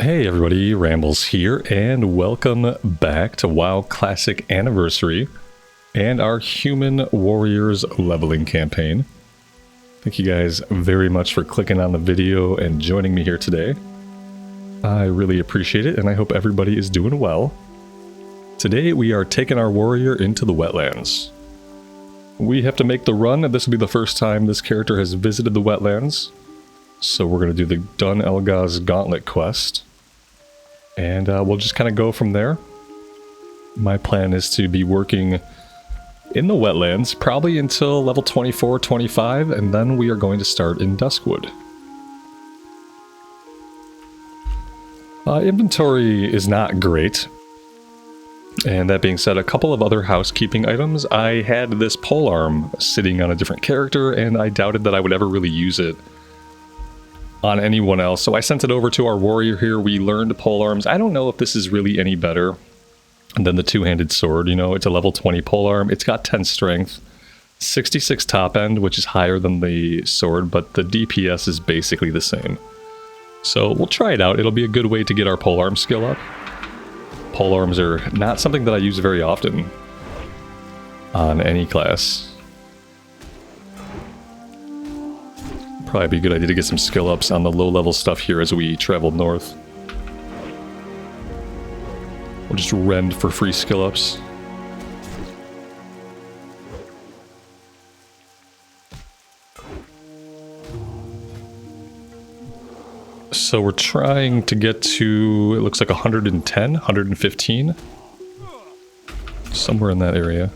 Hey everybody, Rambles here, and welcome back to WoW Classic Anniversary and our Human Warriors leveling campaign. Thank you guys very much for clicking on the video and joining me here today. I really appreciate it, and I hope everybody is doing well. Today we are taking our warrior into the wetlands. We have to make the run, and this will be the first time this character has visited the wetlands. So we're going to do the Dun Algaz Gauntlet quest. And we'll just kind of go from there. My plan is to be working in the wetlands, probably until level 24, 25, and then we are going to start in Duskwood. Inventory is not great. And that being said, a couple of other housekeeping items. I had this polearm sitting on a different character, and I doubted that I would ever really use it on anyone else, so I sent it over to our warrior here. We learned polearms. I don't know if this is really any better than the two-handed sword. You know, it's a level 20 polearm. It's got 10 strength, 66 top end, which is higher than the sword, but the DPS is basically the same. So we'll try it out. It'll be a good way to get our polearm skill up. Polearms are not something that I use very often on any class. Probably be a good idea to get some skill ups on the low-level stuff here as we travel north. We'll just rend for free skill ups. So we're trying to get to, it looks like 110, 115. Somewhere in that area.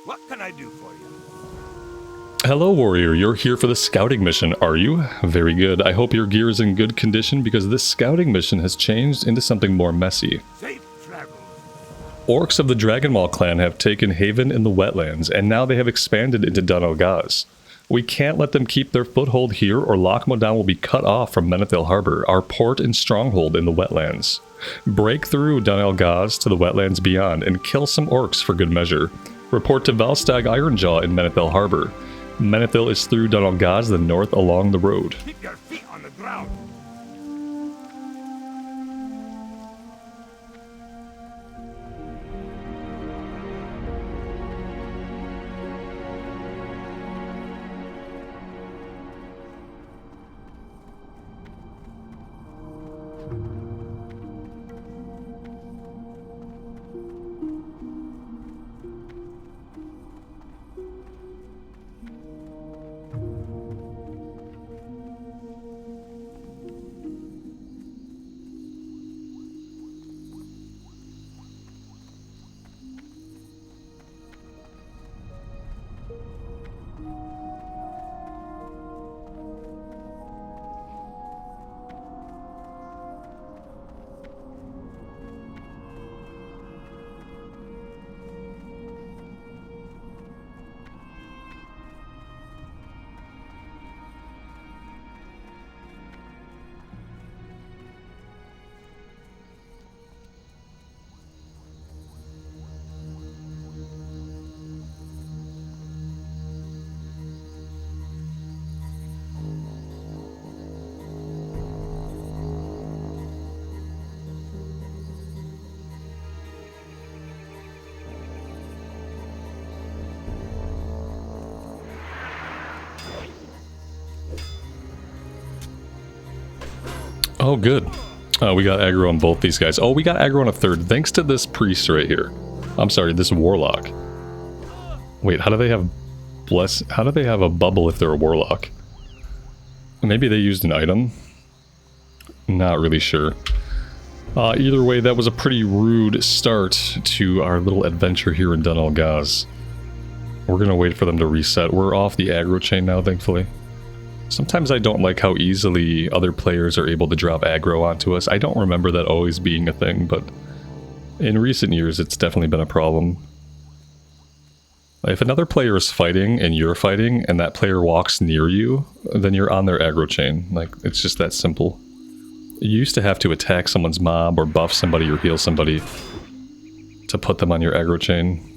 What can I do for you? Hello warrior, you're here for the scouting mission, are you? Very good. I hope your gear is in good condition because this scouting mission has changed into something more messy. Safe travel. Orcs of the Dragonmaw clan have taken haven in the wetlands, and now they have expanded into Dun Algaz. We can't let them keep their foothold here, or Lockmodon will be cut off from Menethil Harbor, our port and stronghold in the wetlands. Break through Dun Algaz to the wetlands beyond, and kill some orcs for good measure. Report to Valstag Ironjaw in Menethil Harbor. Menethil is through Dun Algaz, the north along the road. Keep your feet on the ground. Oh, good. We got aggro on both these guys. Oh, we got aggro on a third, thanks to this priest right here. I'm sorry, this warlock. Wait, how do they have how do they have a bubble if they're a warlock? Maybe they used an item? Not really sure. Either way, that was a pretty rude start to our little adventure here in Dun Algaz. We're gonna wait for them to reset. We're off the aggro chain now, thankfully. Sometimes I don't like how easily other players are able to drop aggro onto us. I don't remember that always being a thing, but in recent years it's definitely been a problem. If another player is fighting and you're fighting and that player walks near you, then you're on their aggro chain. Like, it's just that simple. You used to have to attack someone's mob or buff somebody or heal somebody to put them on your aggro chain.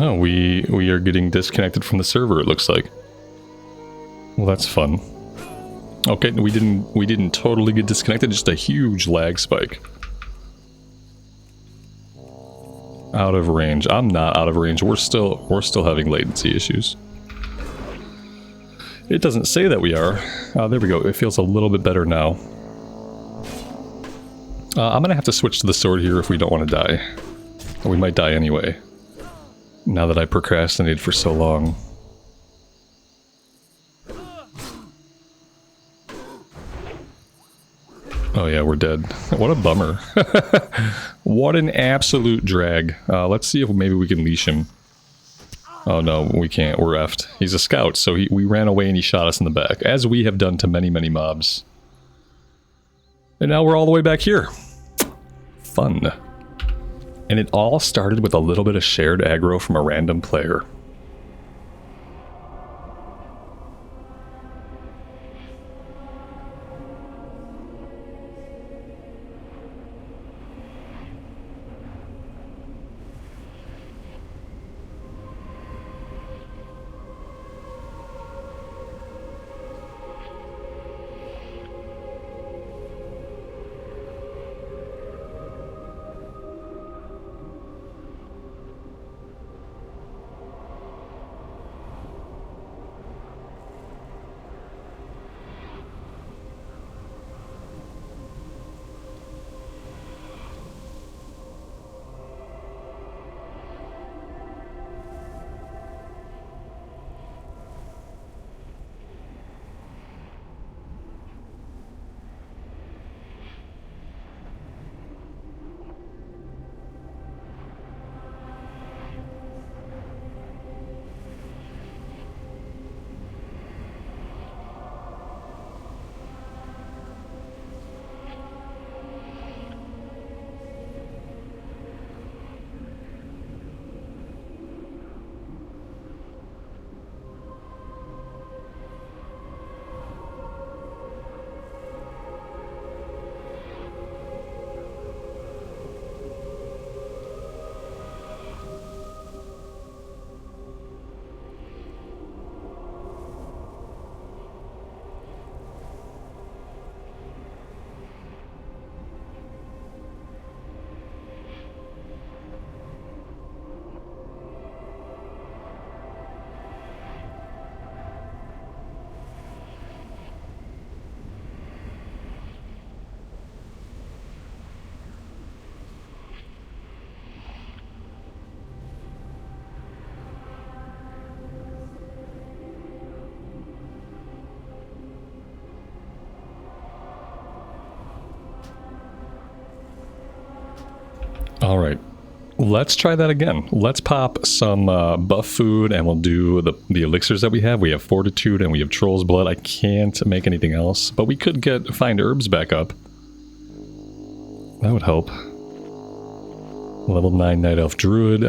Oh, we are getting disconnected from the server, it looks like. Well, that's fun. Okay, we didn't totally get disconnected, just a huge lag spike. Out of range. I'm not out of range. We're still having latency issues. It doesn't say that we are. There we go. It feels a little bit better now. I'm gonna have to switch to the sword here if we don't want to die. We might die anyway. Now that I procrastinated for so long. Oh yeah, we're dead. What a bummer. What an absolute drag. Let's see if maybe we can leash him. Oh no, we can't. We're effed. He's a scout, so we ran away and he shot us in the back, as we have done to many, many mobs. And now we're all the way back here. Fun. And it all started with a little bit of shared aggro from a random player. Alright, let's try that again. Let's pop some buff food and we'll do the elixirs that we have. We have fortitude and we have troll's blood. I can't make anything else, but we could find herbs back up. That would help. Level 9 Night Elf Druid.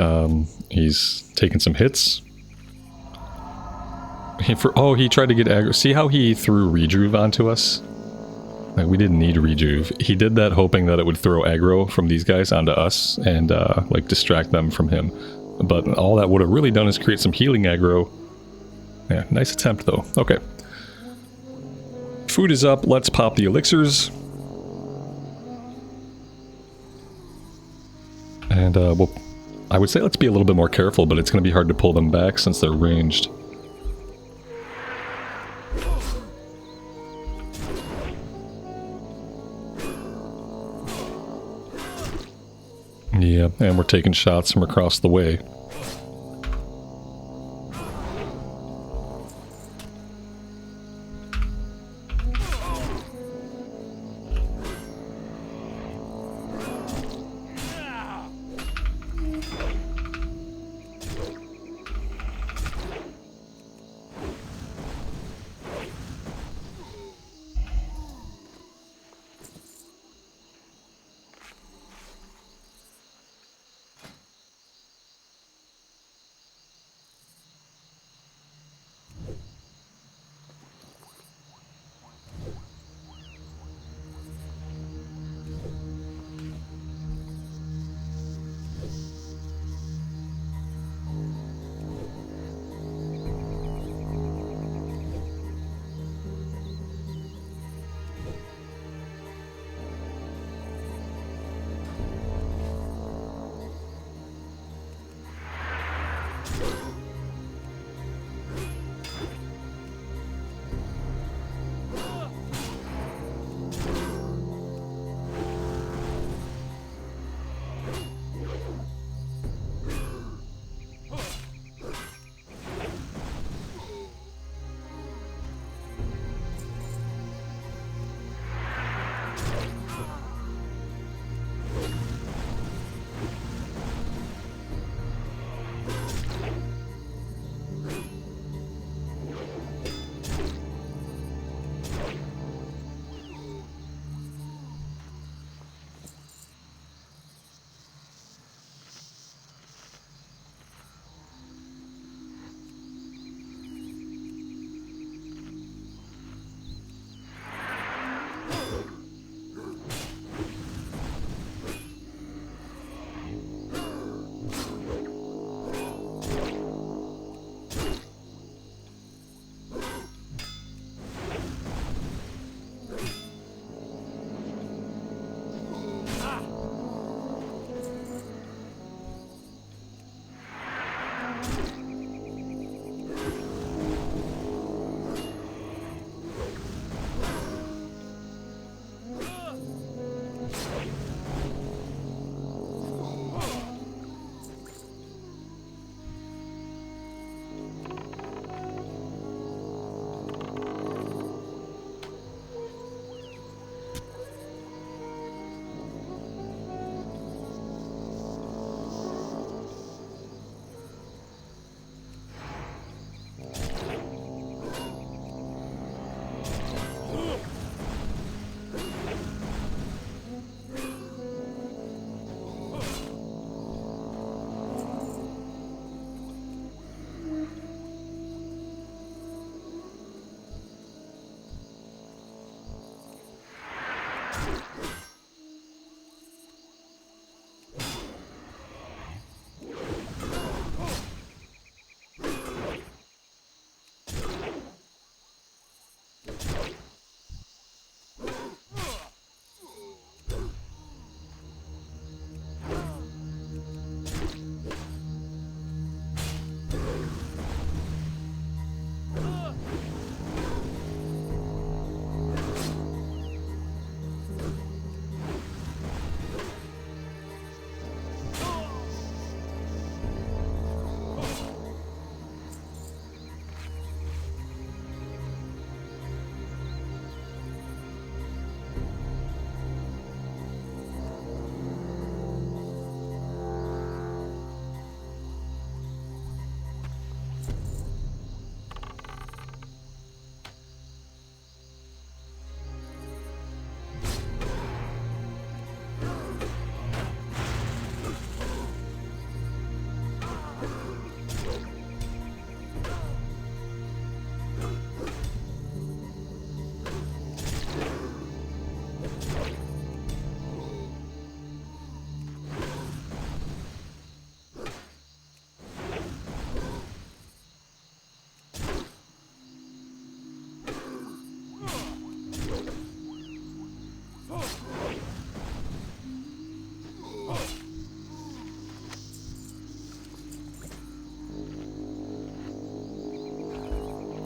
He's taking some hits. He tried to get aggro. See how he threw Rejuve onto us? Like, we didn't need Rejuve. He did that hoping that it would throw aggro from these guys onto us and, like, distract them from him. But all that would have really done is create some healing aggro. Yeah, nice attempt, though. Okay. Food is up. Let's pop the elixirs. And, well, I would say let's be a little bit more careful, but it's going to be hard to pull them back since they're ranged. Yeah, and we're taking shots from across the way.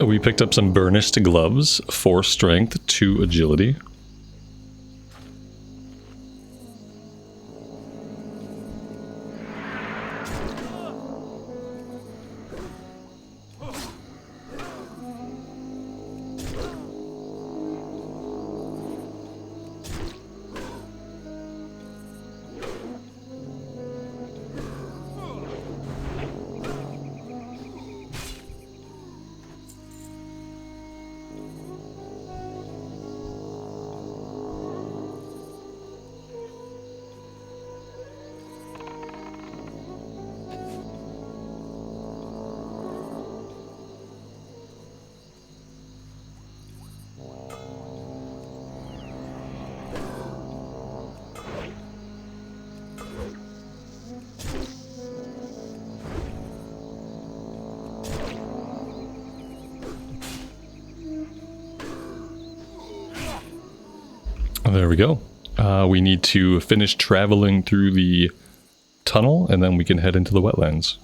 We picked up some burnished gloves, 4 strength, 2 agility. There we go. We need to finish traveling through the tunnel, and then we can head into the wetlands.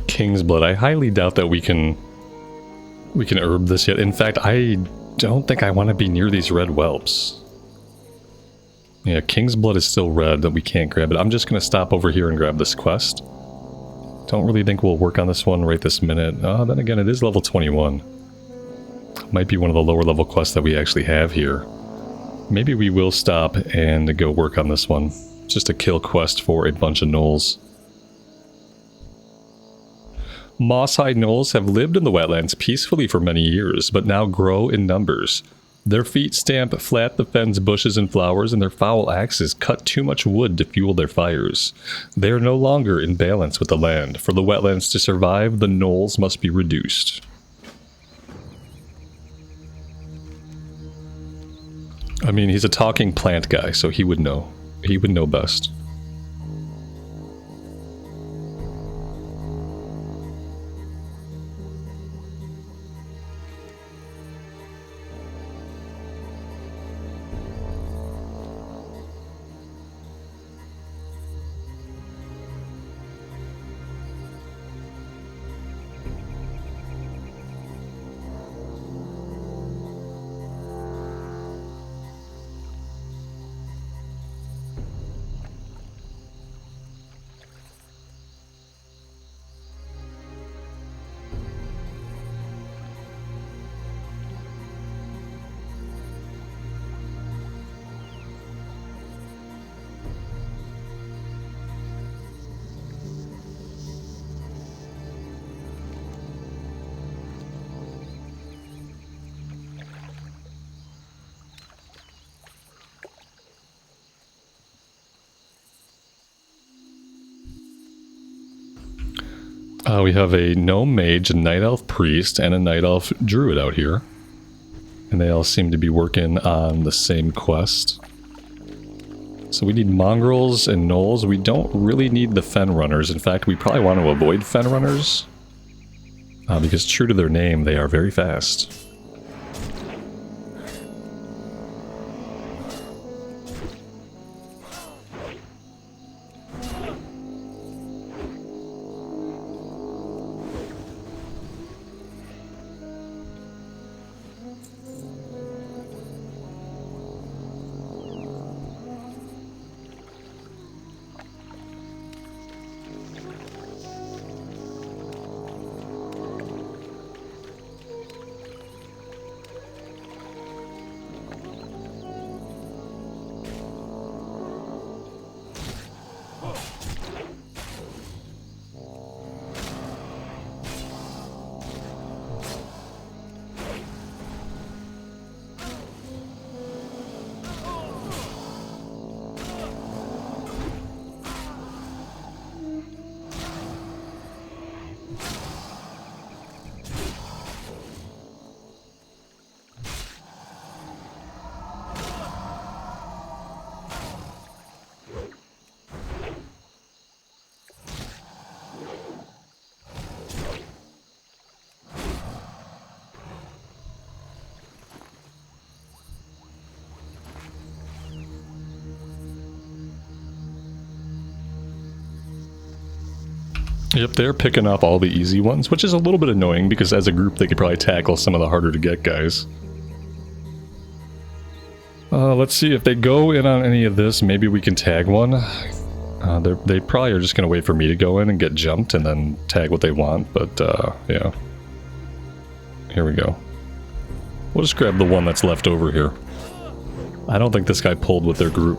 King's Blood. I highly doubt that we can herb this yet. In fact, I don't think I want to be near these red whelps. Yeah, King's Blood is still red, that we can't grab it. I'm just going to stop over here and grab this quest. Don't really think we'll work on this one right this minute. Then again, it is level 21. Might be one of the lower level quests that we actually have here. Maybe we will stop and go work on this one. Just a kill quest for a bunch of gnolls. Mosshide gnolls have lived in the wetlands peacefully for many years, but now grow in numbers. Their feet stamp flat the fen's bushes and flowers, and their foul axes cut too much wood to fuel their fires. They are no longer in balance with the land. For the wetlands to survive, the gnolls must be reduced. I mean, he's a talking plant guy, so he would know. He would know best. We have a gnome mage, a night elf priest, and a night elf druid out here. And they all seem to be working on the same quest. So we need mongrels and gnolls. We don't really need the fen runners. In fact, we probably want to avoid fen runners. Because true to their name, they are very fast. Yep, they're picking up all the easy ones, which is a little bit annoying because as a group they could probably tackle some of the harder to get guys. Let's see if they go in on any of this. Maybe we can tag one. They probably are just going to wait for me to go in and get jumped and then tag what they want, but yeah. Here we go. We'll just grab the one that's left over here. I don't think this guy pulled with their group.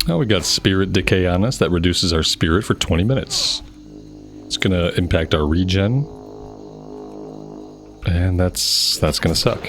Now we got Spirit Decay on us. That reduces our spirit for 20 minutes. It's gonna impact our regen. And that's gonna suck.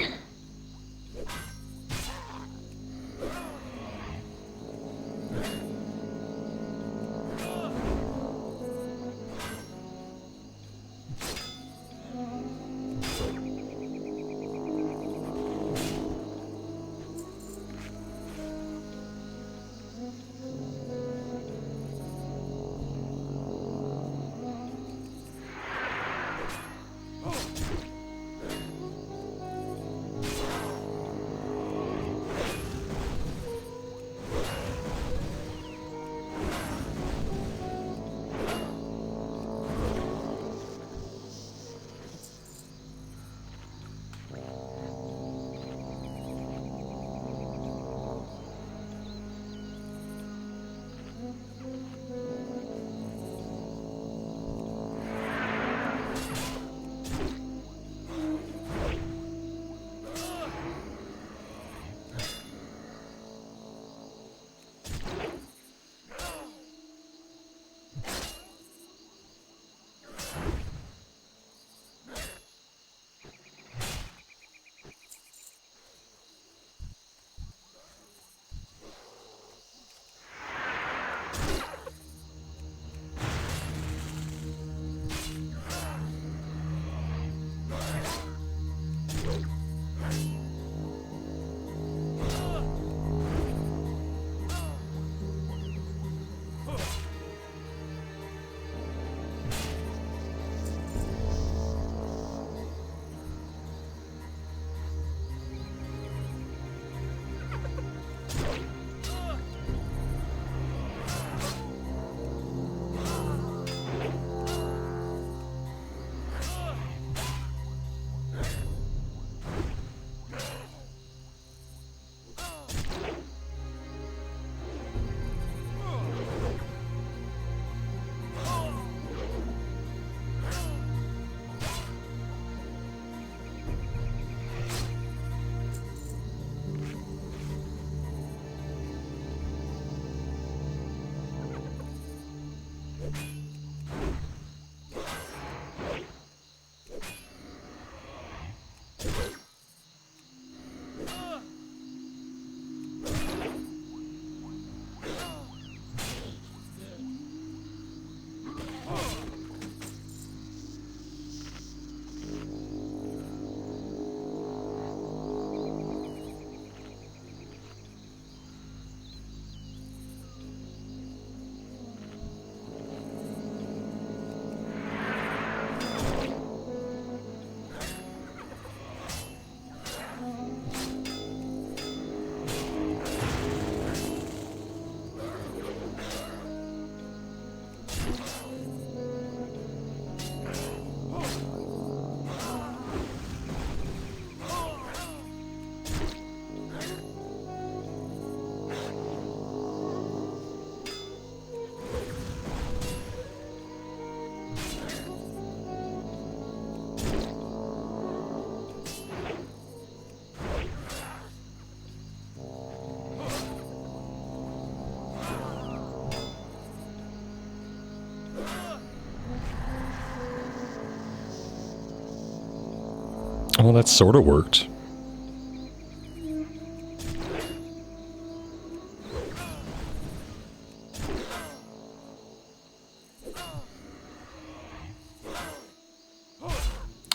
Well, that sort of worked.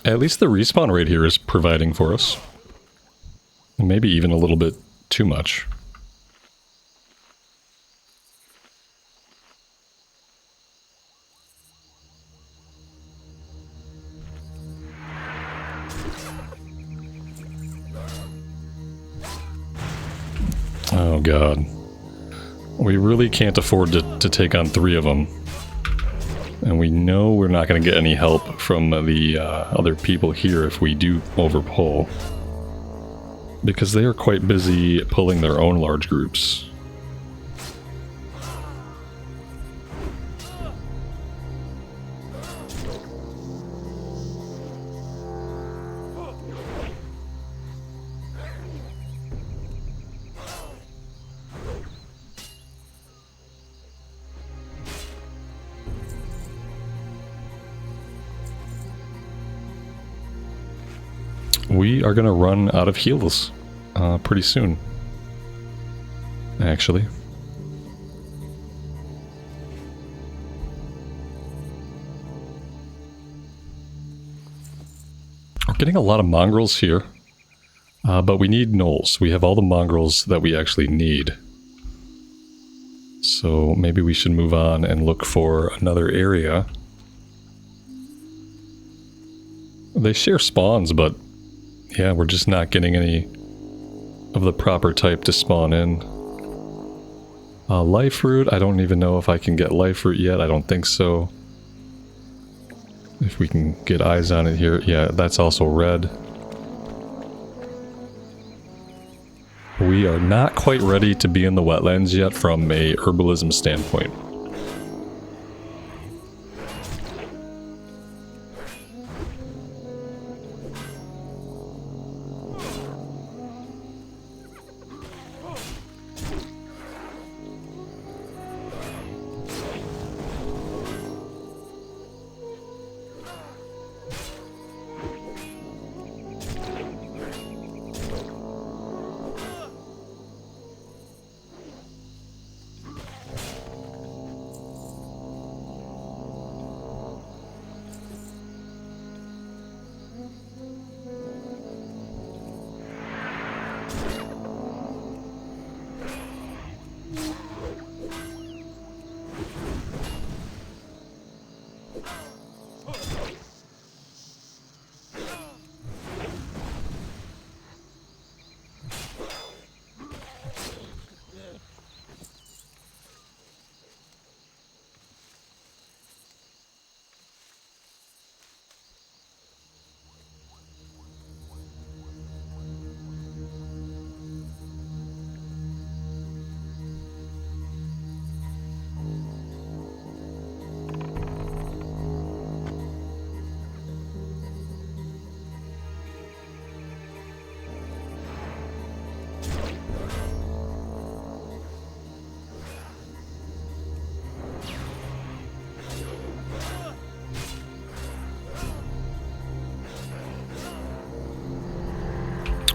At least the respawn rate here is providing for us. Maybe even a little bit too much. Oh god. We really can't afford to take on 3 of them. And we know we're not going to get any help from the other people here if we do overpull. Because they are quite busy pulling their own large groups. We are going to run out of heals pretty soon, actually. We're getting a lot of mongrels here, but we need gnolls. We have all the mongrels that we actually need. So maybe we should move on and look for another area. They share spawns, but yeah, we're just not getting any of the proper type to spawn in. Life root, I don't even know if I can get life root yet. I don't think so. If we can get eyes on it here. Yeah, that's also red. We are not quite ready to be in the wetlands yet from a herbalism standpoint.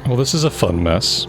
Well, this is a fun mess.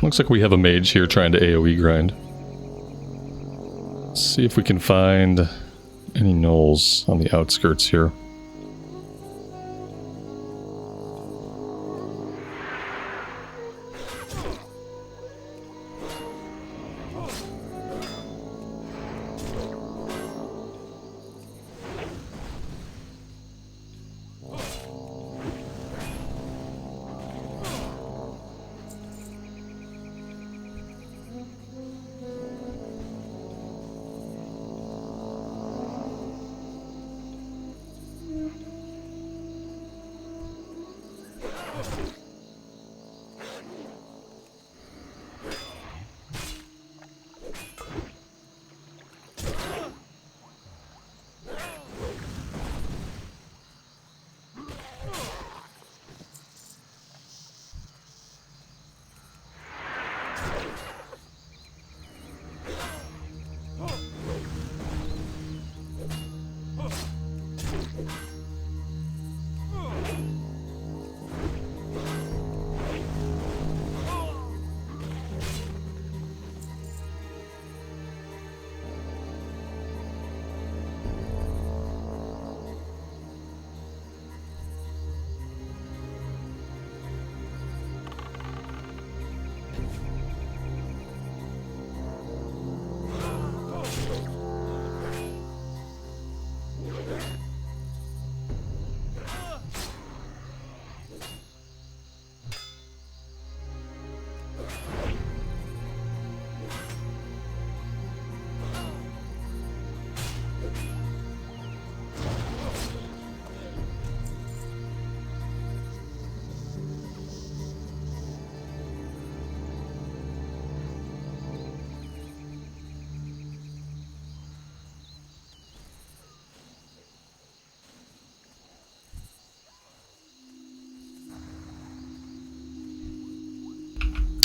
Looks like we have a mage here trying to AoE grind. Let's see if we can find any gnolls on the outskirts here.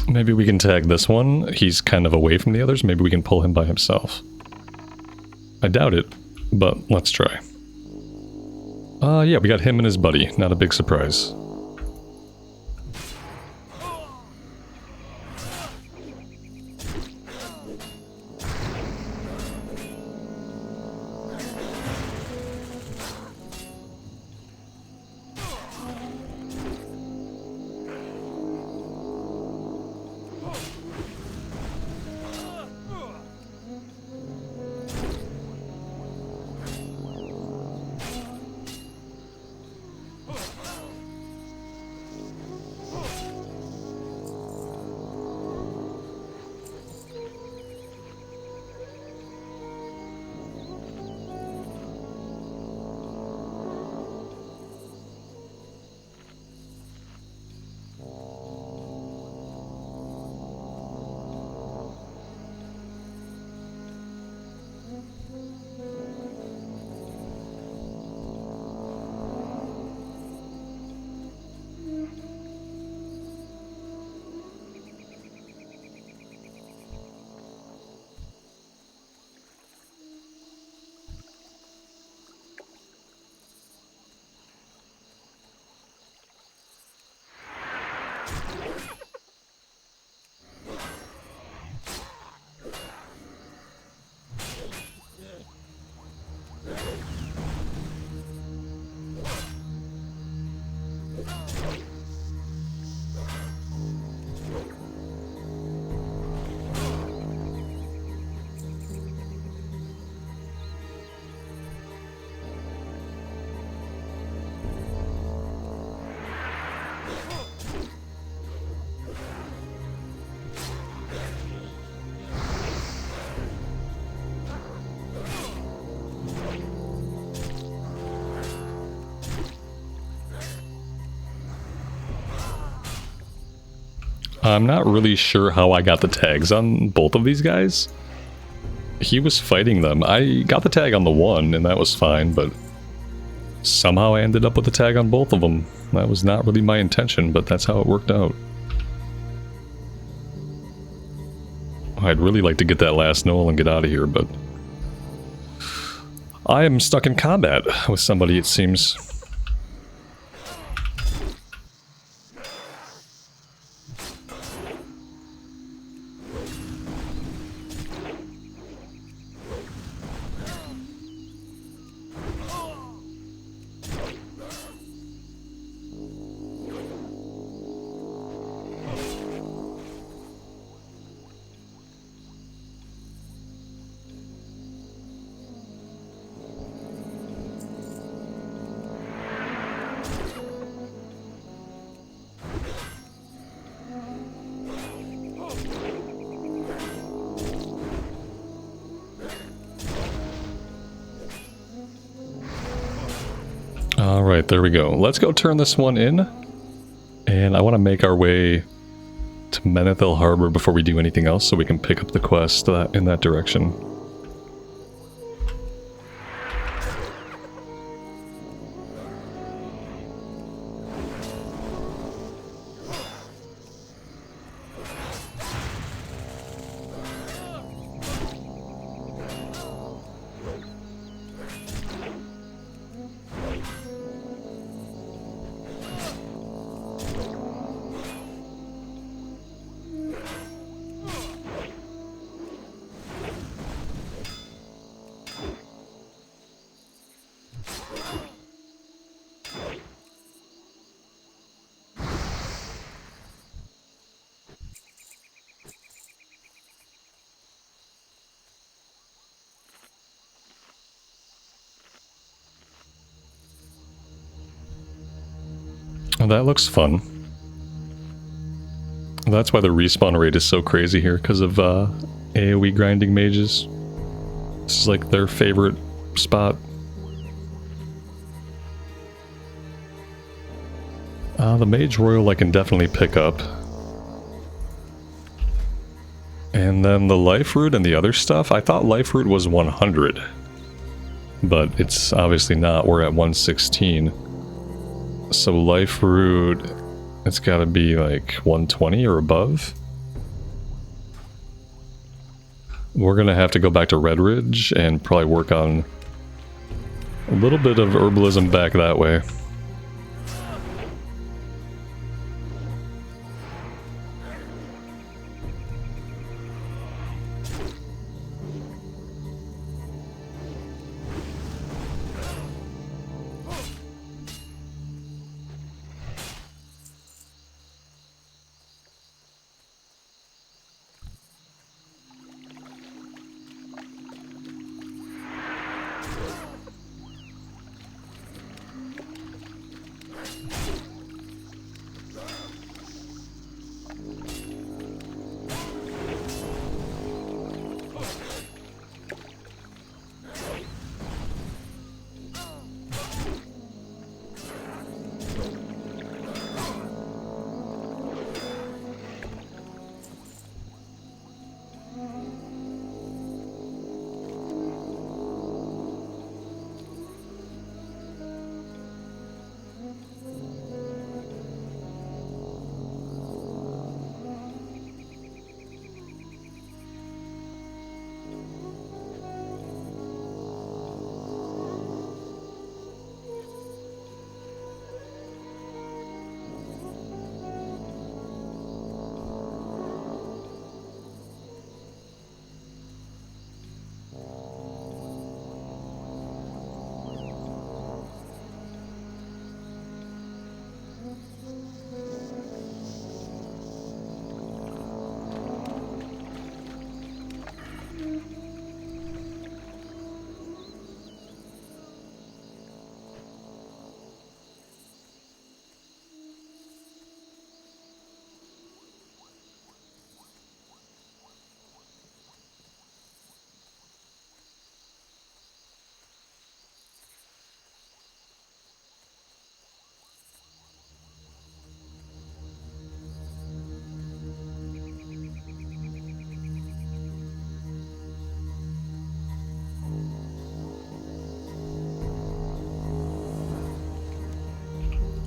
Maybe we can tag this one. He's kind of away from the others. Maybe we can pull him by himself. I doubt it, but let's try. Yeah, we got him and his buddy. Not a big surprise. I'm not really sure how I got the tags on both of these guys. He was fighting them. I got the tag on the one, and that was fine, but somehow I ended up with the tag on both of them. That was not really my intention, but that's how it worked out. I'd really like to get that last Noel and get out of here, but I am stuck in combat with somebody, it seems. Alright, there we go. Let's go turn this one in. And I want to make our way to Menethil Harbor before we do anything else so we can pick up the quest in that direction. Well, that looks fun. That's why the respawn rate is so crazy here, because of AoE grinding mages. This is like their favorite spot. The Mage Royal I can definitely pick up. And then the Life Root and the other stuff, I thought Life Root was 100. But it's obviously not, we're at 116. So Life Root, it's gotta be like 120 or above. We're gonna have to go back to Red Ridge and probably work on a little bit of herbalism back that way.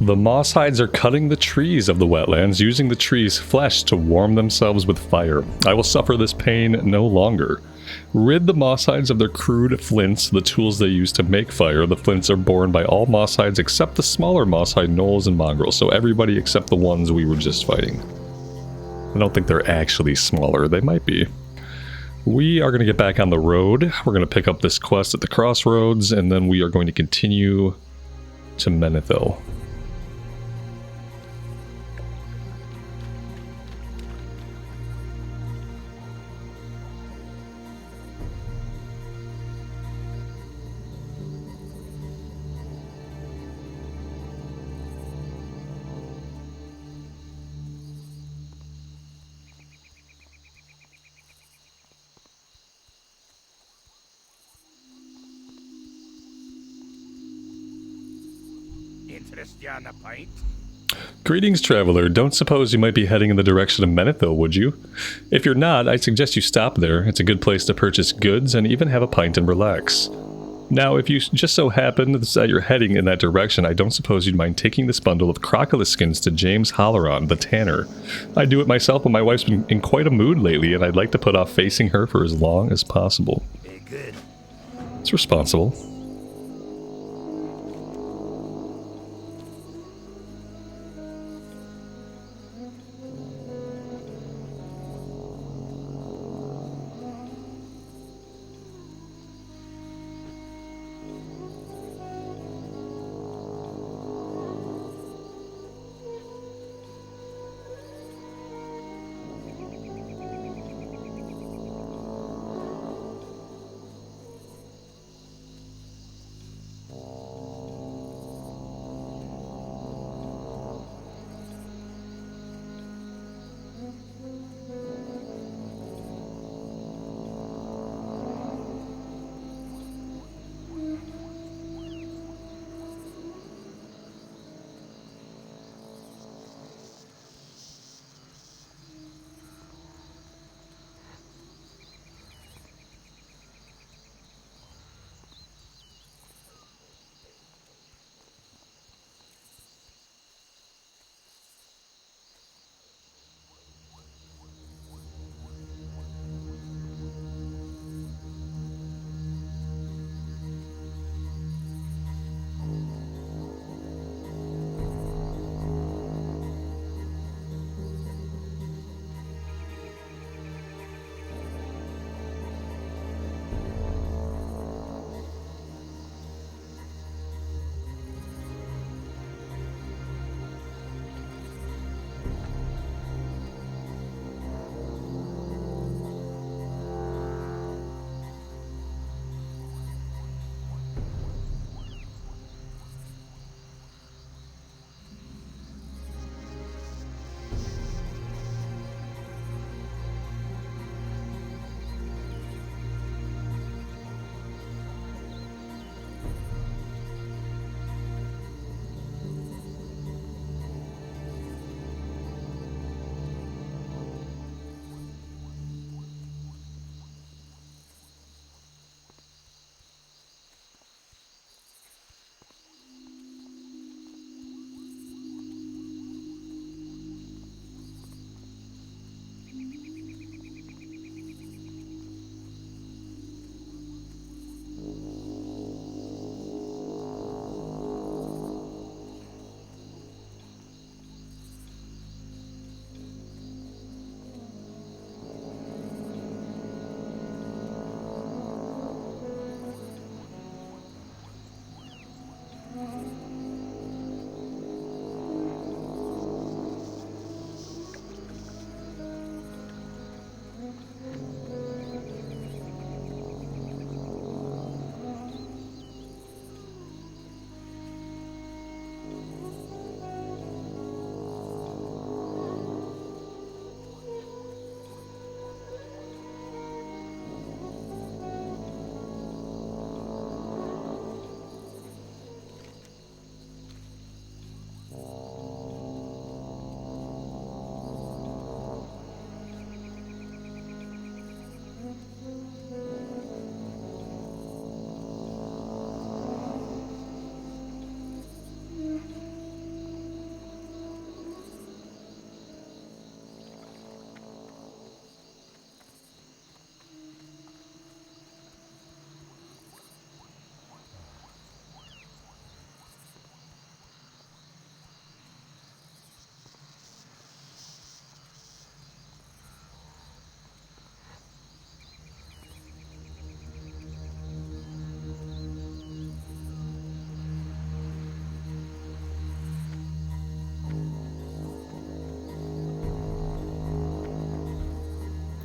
The Mosshides are cutting the trees of the wetlands, using the trees' flesh to warm themselves with fire. I will suffer this pain no longer. Rid the Mosshides of their crude flints, the tools they use to make fire. The flints are borne by all Mosshides except the smaller Mosshide gnolls and mongrels, so everybody except the ones we were just fighting. I don't think they're actually smaller, they might be. We are going to get back on the road. We're going to pick up this quest at the crossroads, and then we are going to continue to Menethil. interest you on a pint? Greetings, traveler. Don't suppose you might be heading in the direction of Menethil, would you? If you're not, I suggest you stop there. It's a good place to purchase goods and even have a pint and relax. Now, if you just so happen that you're heading in that direction, I don't suppose you'd mind taking this bundle of crocodile skins to James Halloran, the tanner. I do it myself, but my wife's been in quite a mood lately, and I'd like to put off facing her for as long as possible. Very good. It's responsible.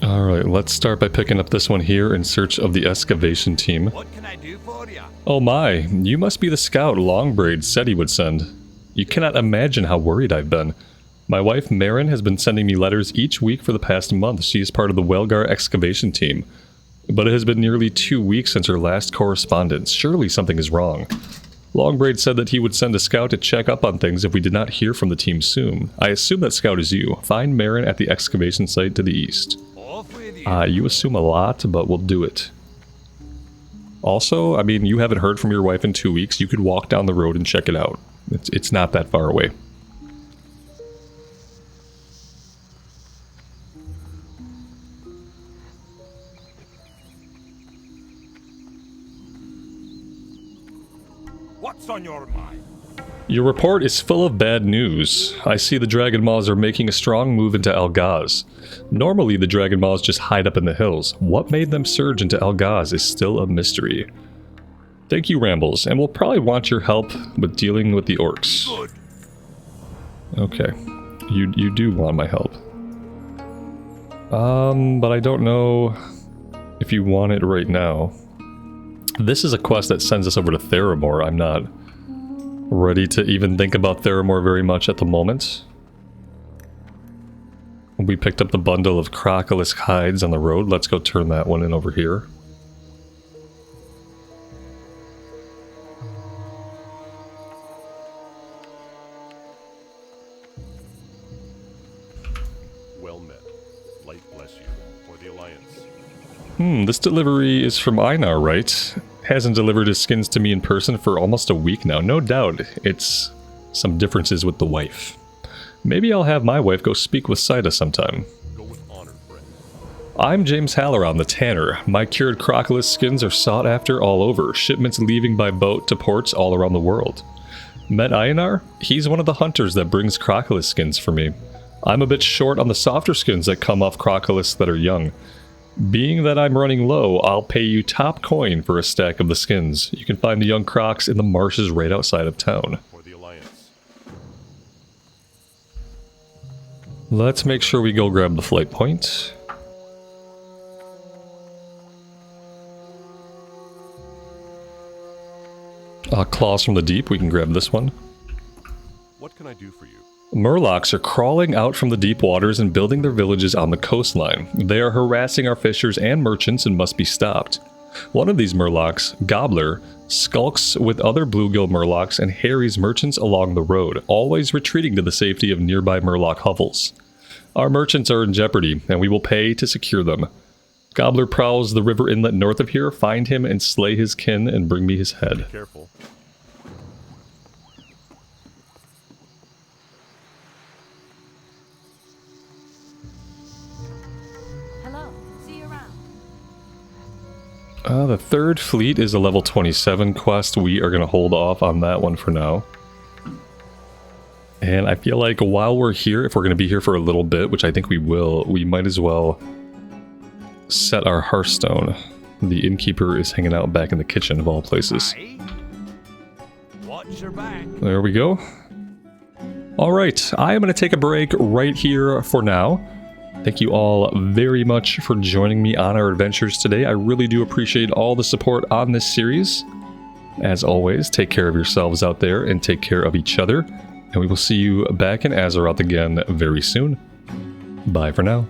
Alright, let's start by picking up this one here in search of the excavation team. What can I do for you? Oh my, you must be the scout Longbraid said he would send. You cannot imagine how worried I've been. My wife Marin has been sending me letters each week for the past month. She is part of the Welgar excavation team. But it has been nearly 2 weeks since her last correspondence. Surely something is wrong. Longbraid said that he would send a scout to check up on things if we did not hear from the team soon. I assume that scout is you. Find Marin at the excavation site to the east. Off with you. You assume a lot, but we'll do it. Also, I mean, you haven't heard from your wife in 2 weeks. You could walk down the road and check it out. It's not that far away. What's on your mind? Your report is full of bad news. I see the Dragon Maws are making a strong move into Algaz. Normally, the Dragon Maws just hide up in the hills. What made them surge into Algaz is still a mystery. Thank you, Rambles, and we'll probably want your help with dealing with the orcs. Good. Okay. You do want my help. But I don't know if you want it right now. This is a quest that sends us over to Theramore. I'm not ready to even think about Theramore very much at the moment. We picked up the bundle of Crocolisk hides on the road. Let's go turn that one in over here. Well met. Light bless you for the Alliance. This delivery is from Einar, right? Hasn't delivered his skins to me in person for almost a week now. No doubt it's some differences with the wife. Maybe I'll have my wife go speak with Saida sometime. Go with honor, friend. I'm James Halloran, the tanner. My cured Crocolisk skins are sought after all over, shipments leaving by boat to ports all around the world. Met Einar? He's one of the hunters that brings Crocolisk skins for me. I'm a bit short on the softer skins that come off Crocolisks that are young. Being that I'm running low, I'll pay you top coin for a stack of the skins. You can find the young crocs in the marshes right outside of town. For the Alliance. Let's make sure we go grab the flight point. Claws from the deep, we can grab this one. What can I do for you? Murlocs are crawling out from the deep waters and building their villages on the coastline. They are harassing our fishers and merchants and must be stopped. One of these Murlocs, Gobbler, skulks with other bluegill Murlocs and harries merchants along the road, always retreating to the safety of nearby Murloc hovels. Our merchants are in jeopardy, and we will pay to secure them. Gobbler prowls the river inlet north of here. Find him and slay his kin and bring me his head. Careful. The third fleet is a level 27 quest. We are going to hold off on that one for now. And I feel like while we're here, if we're going to be here for a little bit, which I think we will, we might as well set our Hearthstone. The innkeeper is hanging out back in the kitchen of all places. Aye. Watch your back. There we go. Alright, I am going to take a break right here for now. Thank you all very much for joining me on our adventures today. I really do appreciate all the support on this series. As always, take care of yourselves out there and take care of each other. And we will see you back in Azeroth again very soon. Bye for now.